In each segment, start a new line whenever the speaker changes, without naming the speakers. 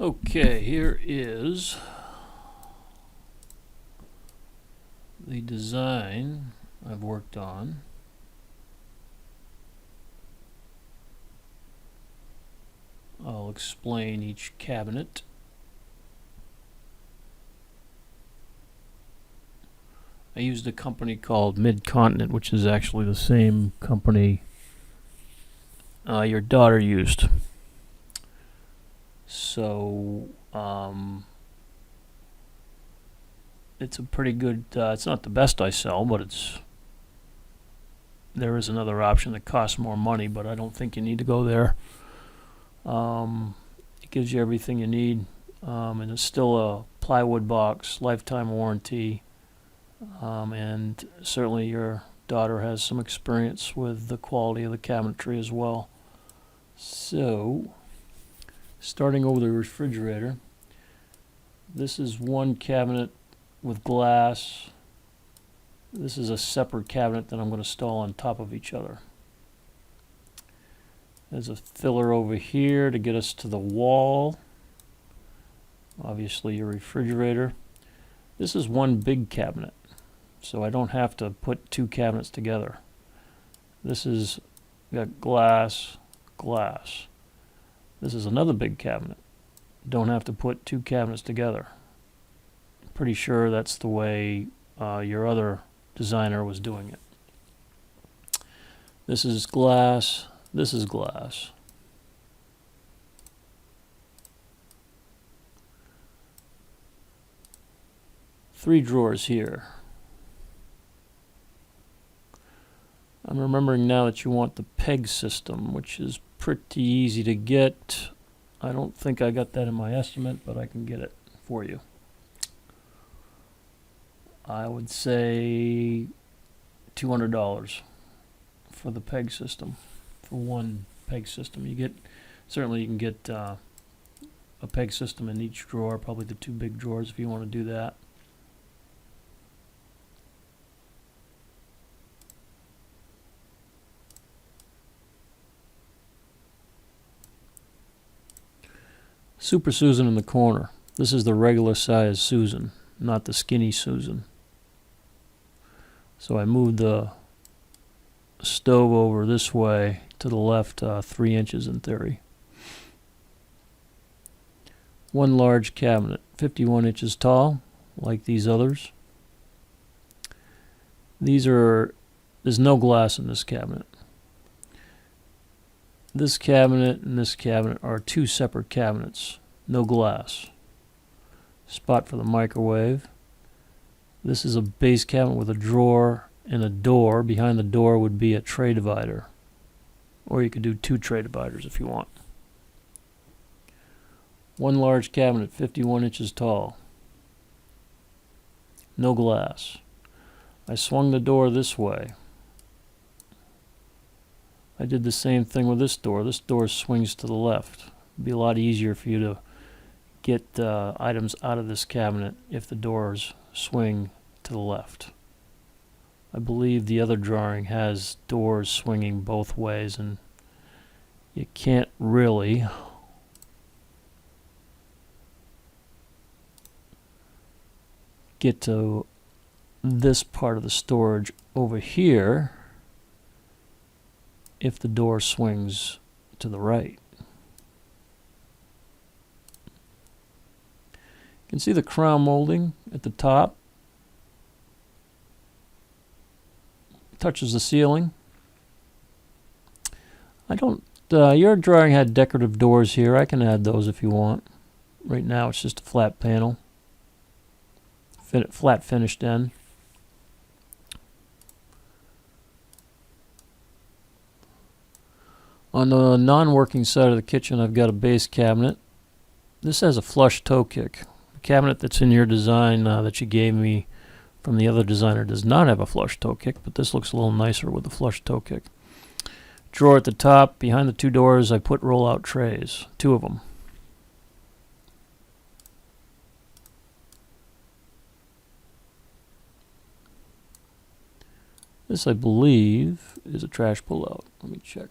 Okay, here is the design I've worked on. I'll explain each cabinet. I used a company called Mid-Continent, which is actually the same company your daughter used. So it's a pretty good, it's not the best I sell, but there is another option that costs more money, but I don't think you need to go there. It gives you everything you need, and it's still a plywood box, lifetime warranty, and certainly your daughter has some experience with the quality of the cabinetry as well. So, starting over the refrigerator, this is one cabinet with glass. This is a separate cabinet that I'm going to install on top of each other. There's a filler over here to get us to the wall. Obviously your refrigerator. This is one big cabinet, so I don't have to put two cabinets together. This is got glass, glass. This is another big cabinet. Don't have to put two cabinets together. Pretty sure that's the way your other designer was doing it. This is glass. This is glass. Three drawers here. I'm remembering now that you want the peg system, which is pretty easy to get. I don't think I got that in my estimate, but I can get it for you. I would say $200 for the peg system. For one peg system, certainly you can get a peg system in each drawer, probably the two big drawers if you want to do that. Super Susan in the corner. This is the regular size Susan, not the skinny Susan. So I moved the stove over this way to the left 3 inches in theory. One large cabinet, 51 inches tall, like these others. There's no glass in this cabinet. This cabinet and this cabinet are two separate cabinets, no glass. Spot for the microwave. This is a base cabinet with a drawer and a door. Behind the door would be a tray divider. Or you could do two tray dividers if you want. One large cabinet, 51 inches tall. No glass. I swung the door this way. I did the same thing with this door. This door swings to the left. It'd be a lot easier for you to get items out of this cabinet if the doors swing to the left. I believe the other drawing has doors swinging both ways, and you can't really get to this part of the storage over here if the door swings to the right. You can see the crown molding at the top. Touches the ceiling. Your drawing had decorative doors here. I can add those if you want. Right now it's just a flat panel. Flat finished end. On the non-working side of the kitchen, I've got a base cabinet. This has a flush toe kick. The cabinet that's in your design that you gave me from the other designer does not have a flush toe kick, but this looks a little nicer with the flush toe kick. Drawer at the top. Behind the two doors, I put roll-out trays, 2 of them. This, I believe, is a trash pull-out. Let me check.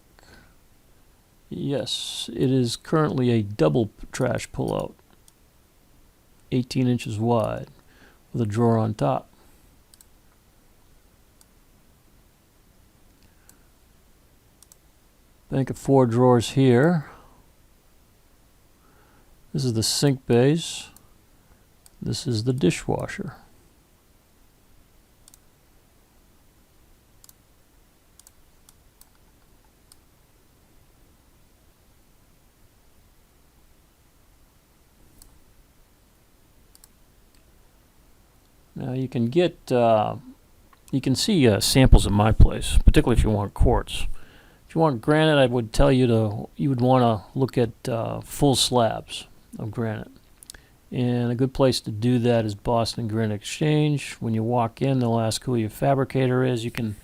Yes, it is currently a double trash pull-out. 18 inches wide with a drawer on top. Bank of 4 drawers here. This is the sink base. This is the dishwasher. Now you can get, you can see samples at my place, particularly if you want quartz. If you want granite, I would tell you would want to look at full slabs of granite. And a good place to do that is Boston Granite Exchange. When you walk in, they'll ask who your fabricator is. You can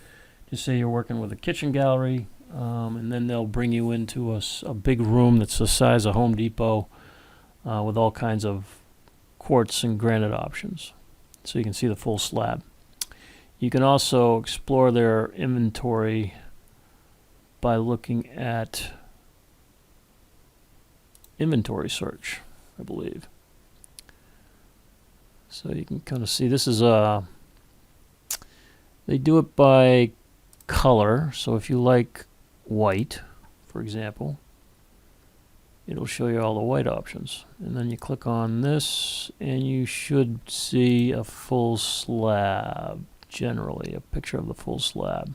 just say you're working with a kitchen gallery, and then they'll bring you into a big room that's the size of Home Depot with all kinds of quartz and granite options. So you can see the full slab. You can also explore their inventory by looking at inventory search, I believe. So you can kind of see this is they do it by color. So if you like white, for example, it'll show you all the white options. And then you click on this and you should see a full slab, generally, a picture of the full slab.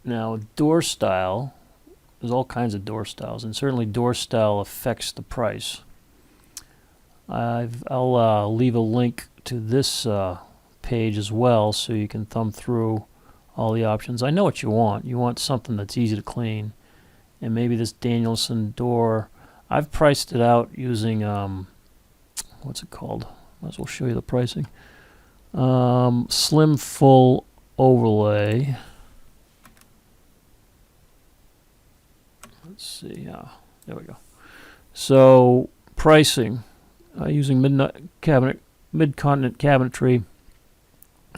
Now, door style, there's all kinds of door styles, and certainly door style affects the price. I'll leave a link to this page as well so you can thumb through all the options. I know what you want. You want something that's easy to clean. And maybe this Danielson door, I've priced it out using, what's it called? Might as well show you the pricing. Slim Full Overlay. Let's see, there we go. So pricing, using mid-continent cabinetry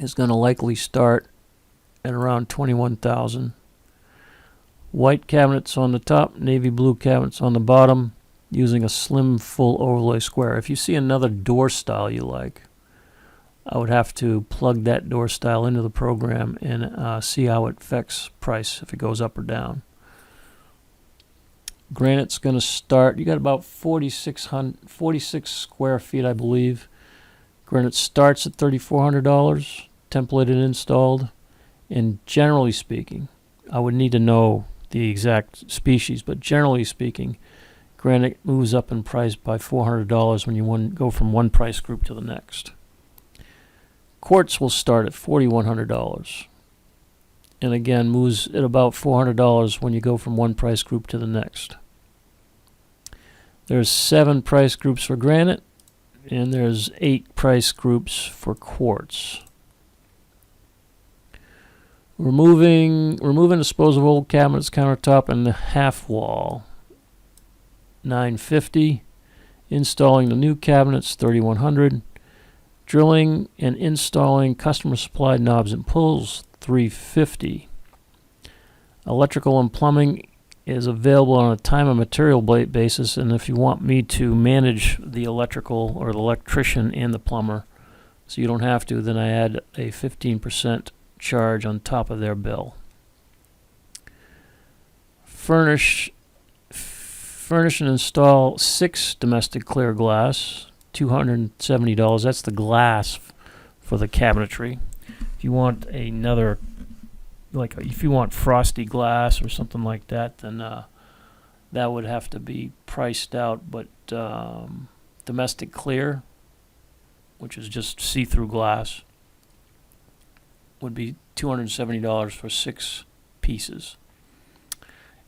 is going to likely start at around $21,000. White cabinets on the top, navy blue cabinets on the bottom, using a Slim Full Overlay square. If you see another door style you like, I would have to plug that door style into the program and see how it affects price, if it goes up or down. Granite's going to start, you got about 46 square feet, I believe. Granite starts at $3,400, templated and installed. And generally speaking, I would need to know the exact species, but generally speaking, granite moves up in price by $400 when you go from one price group to the next. Quartz will start at $4,100. And again, moves at about $400 when you go from one price group to the next. There's 7 price groups for granite, and there's 8 price groups for quartz. Removing disposable old cabinets, countertop, and the half wall, $950. Installing the new cabinets, $3,100. Drilling and installing customer supplied knobs and pulls, $350. Electrical and plumbing is available on a time and material basis, and if you want me to manage the electrical or the electrician and the plumber so you don't have to, then I add a 15% charge on top of their bill. Furnish and install 6 domestic clear glass, $270. That's the glass for the cabinetry. If you want another, if you want frosty glass or something like that, then that would have to be priced out. But domestic clear, which is just see-through glass, would be $270 for 6 pieces.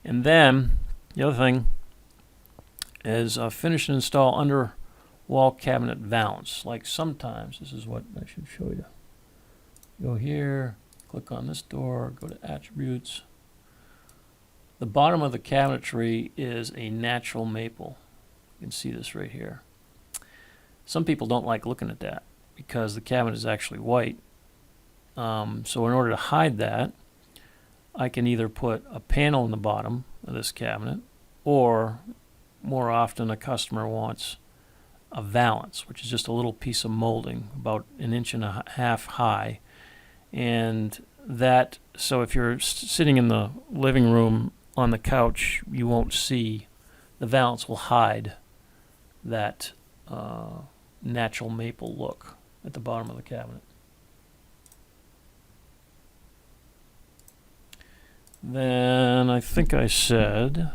And then the other thing is finish and install under wall cabinet valance. Like sometimes, this is what I should show you. Go here, click on this door, go to attributes. The bottom of the cabinetry is a natural maple. You can see this right here. Some people don't like looking at that because the cabinet is actually white. So in order to hide that, I can either put a panel in the bottom of this cabinet, or more often a customer wants a valance, which is just a little piece of molding about 1.5 inches high. And that, so if you're sitting in the living room on the couch, you won't see, the valance will hide that natural maple look at the bottom of the cabinet. Then I think I said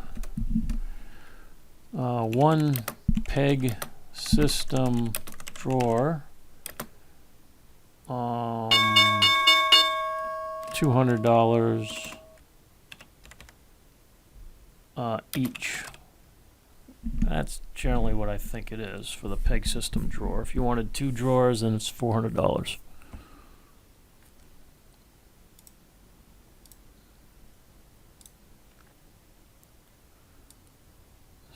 one peg system drawer, $200 each. That's generally what I think it is for the peg system drawer. If you wanted 2 drawers, then it's $400.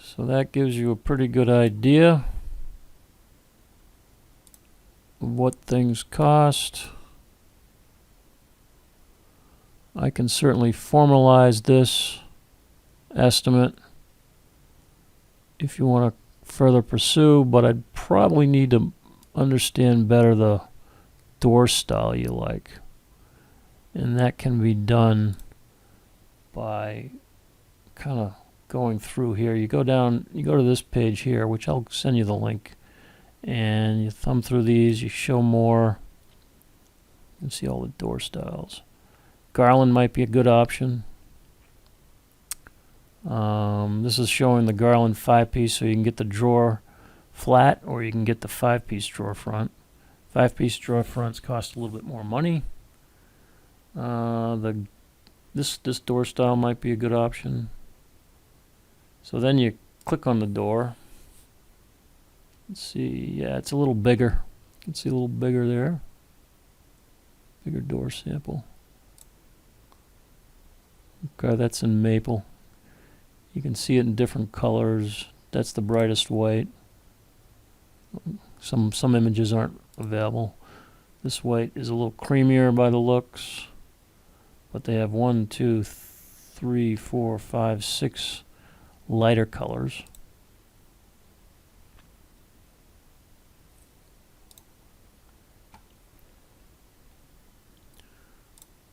So that gives you a pretty good idea of what things cost. I can certainly formalize this estimate if you want to further pursue, but I'd probably need to understand better the door style you like. And that can be done by kind of going through here. You go down, you go to this page here, which I'll send you the link, and you thumb through these, you show more. You can see all the door styles. Garland might be a good option. This is showing the Garland 5-piece, so you can get the drawer flat or you can get the 5-piece drawer front. 5-piece drawer fronts cost a little bit more money. This door style might be a good option. So then you click on the door. Let's see, yeah, it's a little bigger. You can see a little bigger there. Bigger door sample. Okay, that's in maple. You can see it in different colors. That's the brightest white. Some images aren't available. This white is a little creamier by the looks, but they have 1, 2, 3, 4, 5, 6 lighter colors.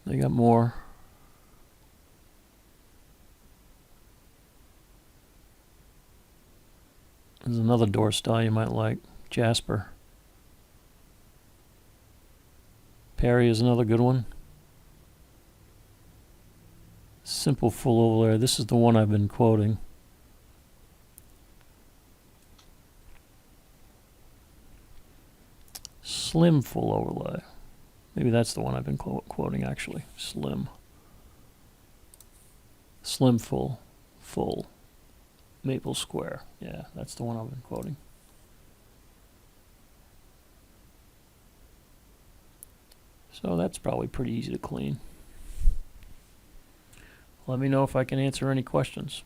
They got more. There's another door style you might like, Jasper. Perry is another good one. Simple full overlay. This is the one I've been quoting. Slim full overlay. Maybe that's the one I've been quoting actually. Slim. Slim full. Maple square. Yeah, that's the one I've been quoting. So that's probably pretty easy to clean. Let me know if I can answer any questions.